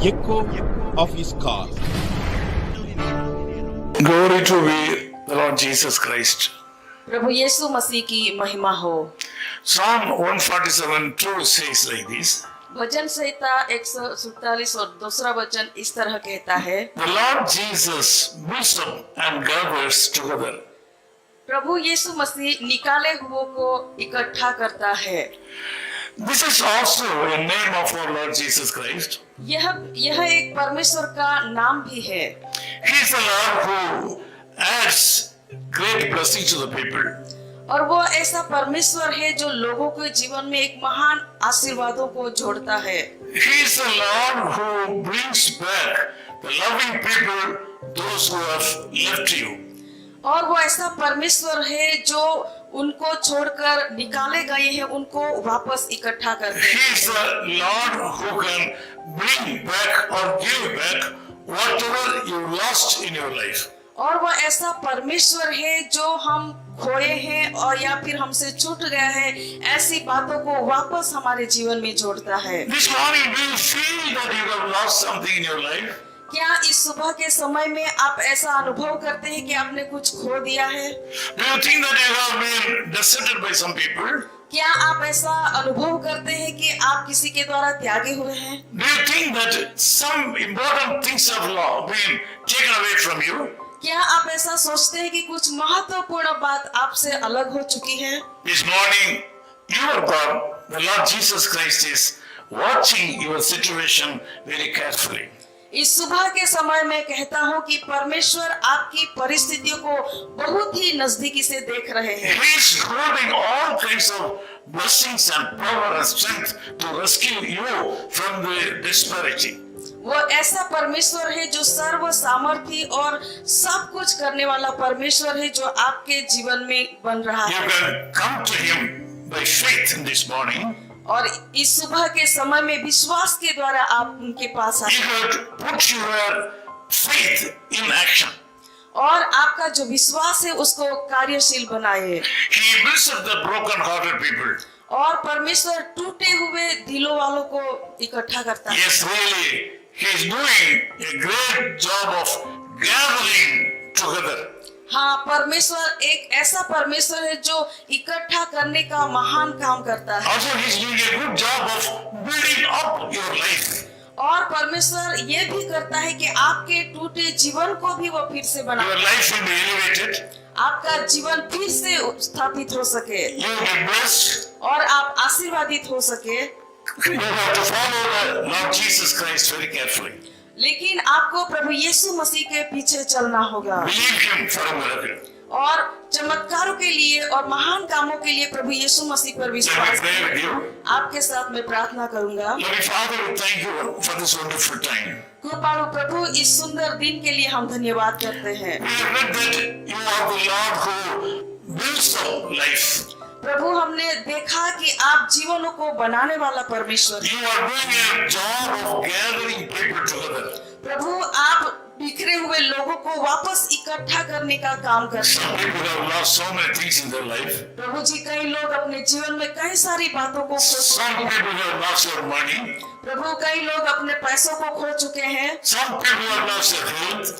echo of his call. Glory to be the Lord Jesus Christ. प्रभु यीशु मसीह की महिमा हो। Psalm 147:2 says like this. भजन संहिता 147 और दूसरा वचन इस तरह कहता है, The Lord Jesus builds up and gathers together. प्रभु यीशु मसीह निकाले हुओं को इकट्ठा करता है। This is also a name of our Lord Jesus Christ. यह एक परमेश्वर का नाम भी है। He is the Lord who adds great blessing to the people. और वो ऐसा परमेश्वर है जो लोगों के जीवन में एक महान आशीर्वादों को जोड़ता है। He is the Lord who brings back the loving people, those who have left you. और वो ऐसा परमेश्वर है जो उनको छोड़कर निकाले गए हैं, उनको वापस इकट्ठा करते हैं। He is the Lord who can bring back or give back whatever you lost in your life. और वो ऐसा परमेश्वर है जो हम खोए हैं और या फिर हमसे छूट गया है, ऐसी बातों को वापस हमारे जीवन में जोड़ता है। This morning, do you feel that you have lost something in your life? क्या इस सुबह के समय में आप ऐसा अनुभव करते हैं कि आपने कुछ खो दिया है? Do you think that you have been deserted by some people? क्या आप ऐसा अनुभव करते हैं कि आप किसी के द्वारा त्यागे हुए हैं? Do you think that some important things have been taken away from you? क्या आप ऐसा सोचते हैं कि कुछ महत्वपूर्ण बात आपसे अलग हो चुकी है? This morning, your God, the Lord Jesus Christ, is watching your situation very carefully. इस सुबह के समय में कहता हूँ कि परमेश्वर आपकी परिस्थितियों को बहुत ही नजदीकी से देख रहे हैं। He is holding all kinds of blessings and power and strength to rescue you from the disparity. वो ऐसा परमेश्वर है जो सर्व सामर्थी और सब कुछ करने वाला परमेश्वर है जो आपके जीवन में बन रहा You है। can come to Him by faith in this morning. और इस सुबह के समय में विश्वास के द्वारा आप उनके पास He आए will put your faith in action. और आपका जो विश्वास है उसको कार्यशील बनाए। He builds up the broken-hearted people. और परमेश्वर टूटे हुए दिलों वालों को इकट्ठा करता है। Yes, really, He is doing a great job of gathering together. हाँ, परमेश्वर एक ऐसा परमेश्वर है जो इकट्ठा करने का महान काम करता है। Also, He is doing a good job of building up your life. और परमेश्वर ये भी करता है कि आपके टूटे जीवन को भी वो फिर से बना, Your life will be elevated. आपका जीवन फिर से स्थापित हो सके You will be blessed. और आप आशीर्वादित हो सके। You have to follow the Lord Jesus Christ very carefully. लेकिन आपको प्रभु यीशु मसीह के पीछे चलना होगा Believe Him for a miracle. और चमत्कारों के लिए और महान कामों के लिए प्रभु यीशु मसीह पर Let me विश्वास pray करें। with you. आपके साथ मैं प्रार्थना करूंगा। Loving Father, we thank you for this wonderful time. कृपालु प्रभु, इस सुंदर दिन के लिए हम धन्यवाद करते हैं। We have read that you are the Lord who builds up life. प्रभु, हमने देखा कि आप जीवनों को बनाने वाला परमेश्वर हैं। You are doing a job of gathering people together. प्रभु, आप बिखरे हुए लोगों को वापस इकट्ठा करने का काम करते Some हैं। people have lost so many things in their life. प्रभु जी, कई लोग अपने जीवन में कई सारी बातों को खो चुके Some हैं। people have lost their money. प्रभु, कई लोग अपने पैसों को खो चुके हैं Some people have lost their health.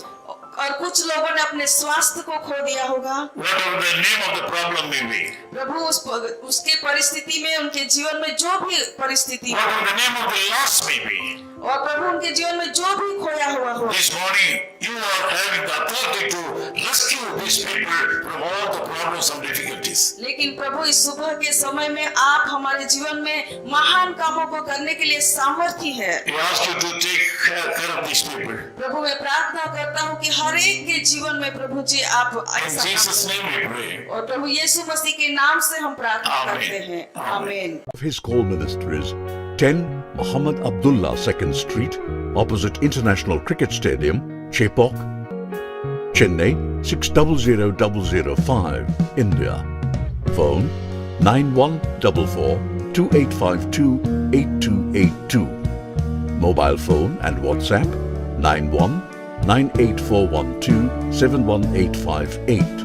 और कुछ लोगों ने अपने स्वास्थ्य को खो दिया होगा। Whatever the name of the problem may be. प्रभु, उसके परिस्थिति में, उनके जीवन में जो भी परिस्थिति हो Whatever the name of the loss may be. और प्रभु उनके जीवन में जो भी खोया हुआ हो, This morning, you are having the authority to rescue these people from all the problems and difficulties. लेकिन प्रभु इस सुबह के समय में आप हमारे जीवन में महान कामों को करने के लिए सामर्थ्य है। We ask you to take care of these people. प्रभु, मैं प्रार्थना करता हूँ कि हर एक के जीवन में प्रभु जी आप In ऐसा Jesus' name we pray. और प्रभु यीशु मसीह के नाम से हम प्रार्थना आमीन। करते हैं। आमीन। His call ministries 10 Muhammad Abdullah 2nd Street, opposite International Cricket Stadium, Chepauk, Chennai 600005, India. Phone 9144 2852 8282. Mobile phone and WhatsApp 91 98412 71858.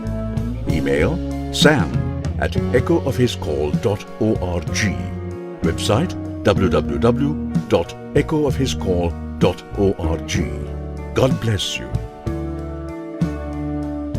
Email sam@echoofhiscall.org. Website www.echoofhiscall.org. God bless you.